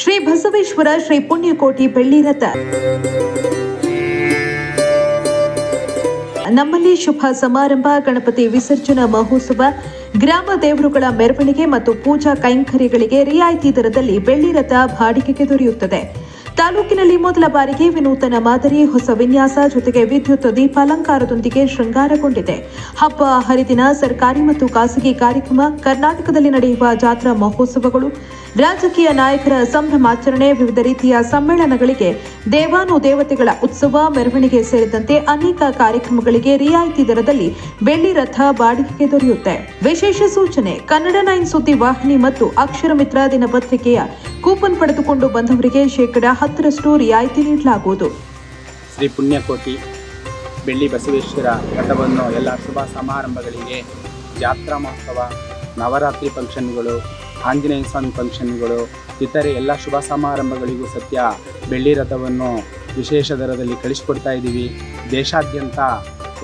ಶ್ರೀ ಬಸವೇಶ್ವರ ಶ್ರೀ ಪುಣ್ಯಕೋಟಿ ಬೆಳ್ಳಿ ರಥ ನಮ್ಮಲ್ಲಿ ಶುಭ ಸಮಾರಂಭ, ಗಣಪತಿ ವಿಸರ್ಜನಾ ಮಹೋತ್ಸವ, ಗ್ರಾಮ ದೇವರುಗಳ ಮೆರವಣಿಗೆ ಮತ್ತು ಪೂಜಾ ಕೈಂಕರ್ಯಗಳಿಗೆ ರಿಯಾಯಿತಿ ದರದಲ್ಲಿ ಬೆಳ್ಳಿ ರಥ ಬಾಡಿಗೆಗೆ ದೊರೆಯುತ್ತದೆ. ತಾಲೂಕಿನಲ್ಲಿ ಮೊದಲ ಬಾರಿಗೆ ವಿನೂತನ ಮಾದರಿ ಹೊಸ ವಿನ್ಯಾಸ ಜೊತೆಗೆ ವಿದ್ಯುತ್ ದೀಪಾಲಂಕಾರದೊಂದಿಗೆ ಶೃಂಗಾರಗೊಂಡಿದೆ. ಹಬ್ಬ ಹರಿದಿನ, ಸರ್ಕಾರಿ ಮತ್ತು ಖಾಸಗಿ ಕಾರ್ಯಕ್ರಮ, ಕರ್ನಾಟಕದಲ್ಲಿ ನಡೆಯುವ ಜಾತ್ರಾ ಮಹೋತ್ಸವಗಳು, ರಾಜಕೀಯ ನಾಯಕರ ಸಂಭ್ರಮಾಚರಣೆ, ವಿವಿಧ ರೀತಿಯ ಸಮ್ಮೇಳನಗಳಿಗೆ, ದೇವಾನುದೇವತೆಗಳ ಉತ್ಸವ, ಮೆರವಣಿಗೆ ಸೇರಿದಂತೆ ಅನೇಕ ಕಾರ್ಯಕ್ರಮಗಳಿಗೆ ರಿಯಾಯಿತಿ ದರದಲ್ಲಿ ಬೆಳ್ಳಿ ರಥ ಬಾಡಿಗೆಗೆ ದೊರೆಯುತ್ತೆ. ವಿಶೇಷ ಸೂಚನೆ: ಕನ್ನಡ 9 ಸುದ್ದಿ ವಾಹಿನಿ ಮತ್ತು ಅಕ್ಷರ ಮಿತ್ರ ದಿನಪತ್ರಿಕೆಯ ಕೂಪನ್ ಪಡೆದುಕೊಂಡು ಬಂದವರಿಗೆ 10% ರಿಯಾಯಿತಿ ನೀಡಲಾಗುವುದು. ಶ್ರೀ ಪುಣ್ಯಕೋಟಿ ಬೆಳ್ಳಿ ಬಸವೇಶ್ವರ ರಥವನ್ನು ಎಲ್ಲ ಶುಭ ಸಮಾರಂಭಗಳಿಗೆ, ಜಾತ್ರಾ ಮಹೋತ್ಸವ, ನವರಾತ್ರಿ ಫಂಕ್ಷನ್ಗಳು, ಆಂಜನೇಯ ಸ್ವಾಮಿ ಫಂಕ್ಷನ್ಗಳು, ಇತರೆ ಎಲ್ಲ ಶುಭ ಸಮಾರಂಭಗಳಿಗೂ ಸತ್ಯ ಬೆಳ್ಳಿ ರಥವನ್ನು ವಿಶೇಷ ದರದಲ್ಲಿ ಕಳಿಸಿಕೊಡ್ತಾ ಇದ್ದೀವಿ. ದೇಶಾದ್ಯಂತ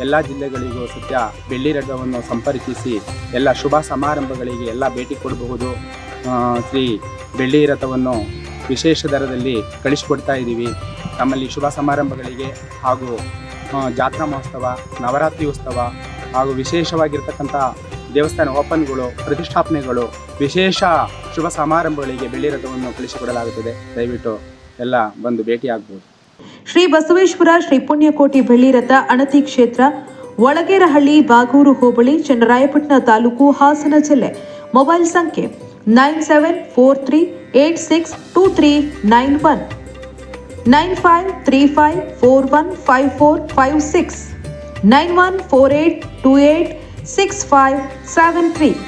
ಎಲ್ಲ ಜಿಲ್ಲೆಗಳಿಗೂ ಸತ್ಯ ಬೆಳ್ಳಿ ರಥವನ್ನು ಸಂಪರ್ಕಿಸಿ ಎಲ್ಲ ಶುಭ ಸಮಾರಂಭಗಳಿಗೆ ಎಲ್ಲ ಭೇಟಿ ಕೊಡಬಹುದು. ಶ್ರೀ ಬೆಳ್ಳಿ ರಥವನ್ನು ವಿಶೇಷ ದರದಲ್ಲಿ ಕಳಿಸಿಕೊಡ್ತಾ ಇದ್ದೀವಿ. ನಮ್ಮಲ್ಲಿ ಶುಭ ಸಮಾರಂಭಗಳಿಗೆ ಹಾಗೂ ಜಾತ್ರಾ ಮಹೋತ್ಸವ, ನವರಾತ್ರಿ ಉತ್ಸವ ಹಾಗೂ ವಿಶೇಷವಾಗಿರ್ತಕ್ಕಂಥ ದೇವಸ್ಥಾನ ಓಪನ್ಗಳು, ಪ್ರತಿಷ್ಠಾಪನೆಗಳು, ವಿಶೇಷ ಶುಭ ಸಮಾರಂಭಗಳಿಗೆ ಬೆಳ್ಳಿ ರಥವನ್ನು ಕಳಿಸಿಕೊಡಲಾಗುತ್ತದೆ. ದಯವಿಟ್ಟು ಎಲ್ಲ ಬಂದು ಭೇಟಿಯಾಗಬಹುದು. ಶ್ರೀ ಬಸವೇಶ್ವರ ಶ್ರೀ ಪುಣ್ಯಕೋಟಿ ಬೆಳ್ಳಿ ರಥ ಅಣತಿ ಕ್ಷೇತ್ರ, ಒಳಗೇರಹಳ್ಳಿ, ಬಾಗೂರು ಹೋಬಳಿ, ಚನ್ನರಾಯಪಟ್ಟಣ ತಾಲೂಕು, ಹಾಸನ ಜಿಲ್ಲೆ. ಮೊಬೈಲ್ ಸಂಖ್ಯೆ 9743862391 9535415456 9148286573.